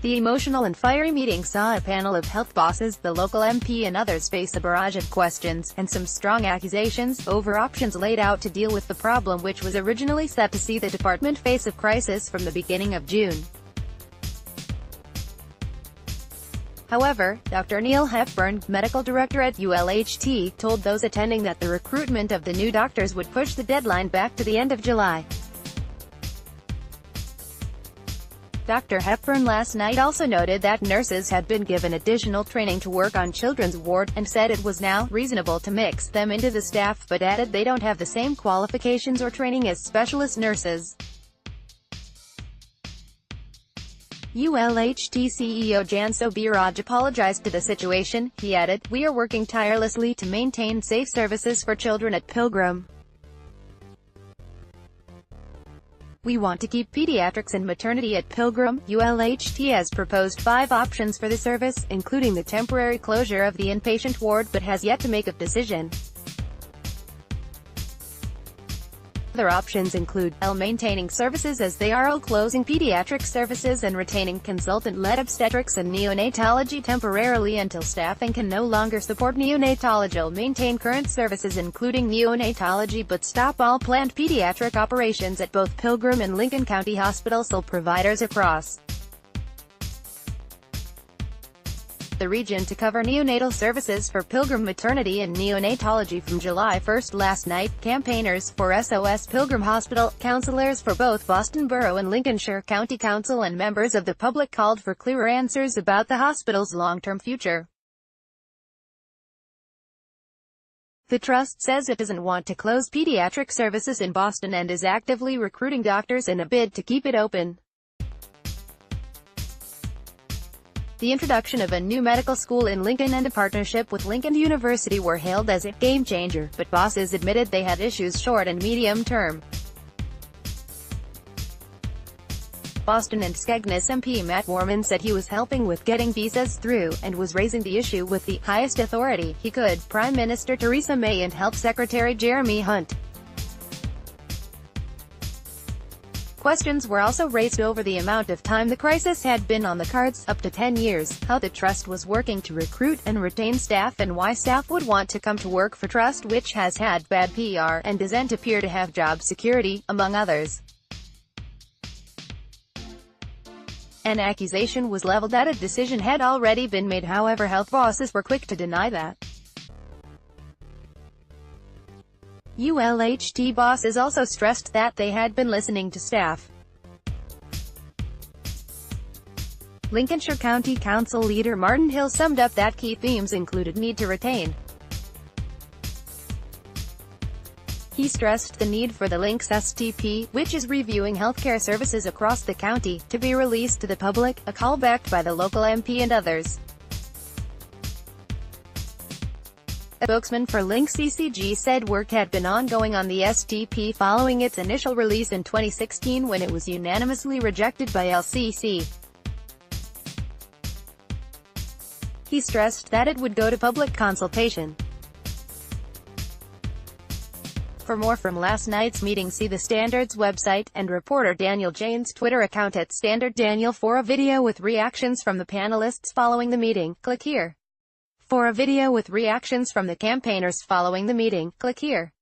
The emotional and fiery meeting saw a panel of health bosses, the local MP and others face a barrage of questions, and some strong accusations, over options laid out to deal with the problem which was originally set to see the department face a crisis from the beginning of June. However, Dr. Neil Hepburn, medical director at ULHT, told those attending that the recruitment of the new doctors would push the deadline back to the end of July. Dr. Hepburn last night also noted that nurses had been given additional training to work on children's ward, and said it was now reasonable to mix them into the staff, but added they don't have the same qualifications or training as specialist nurses. ULHT CEO Janso Barrage apologized to the situation. He added, "We are working tirelessly to maintain safe services for children at Pilgrim. We want to keep pediatrics and maternity at Pilgrim." ULHT has proposed 5 options for the service, including the temporary closure of the inpatient ward, but has yet to make a decision. Other options include maintaining services as they are, closing pediatric services and retaining consultant-led obstetrics and neonatology temporarily until staffing can no longer support neonatology, maintain current services including neonatology but stop all planned pediatric operations at both Pilgrim and Lincoln County Hospitals or providers across the region to cover neonatal services for Pilgrim maternity and neonatology from July 1. Last night, campaigners for SOS Pilgrim Hospital, counselors for both Boston Borough and Lincolnshire County Council and members of the public called for clearer answers about the hospital's long-term future. The trust says it doesn't want to close pediatric services in Boston and is actively recruiting doctors in a bid to keep it open. The introduction of a new medical school in Lincoln and a partnership with Lincoln University were hailed as a game-changer, but bosses admitted they had issues short and medium term. Boston and Skegness MP Matt Warman said he was helping with getting visas through, and was raising the issue with the highest authority he could, Prime Minister Theresa May and Health Secretary Jeremy Hunt. Questions were also raised over the amount of time the crisis had been on the cards, up to 10 years, how the trust was working to recruit and retain staff and why staff would want to come to work for trust which has had bad PR, and doesn't appear to have job security, among others. An accusation was leveled that a decision had already been made, however health bosses were quick to deny that. ULHT bosses also stressed that they had been listening to staff. Lincolnshire County Council leader Martin Hill summed up that key themes included need to retain. He stressed the need for the Links STP, which is reviewing healthcare services across the county, to be released to the public, a call backed by the local MP and others. A spokesman for Link CCG said work had been ongoing on the STP following its initial release in 2016 when it was unanimously rejected by LCC. He stressed that it would go to public consultation. For more from last night's meeting, see the Standard's website, and reporter Daniel Jane's Twitter account at Standard Daniel. For a video with reactions from the panelists following the meeting, click here. For a video with reactions from the campaigners following the meeting, click here.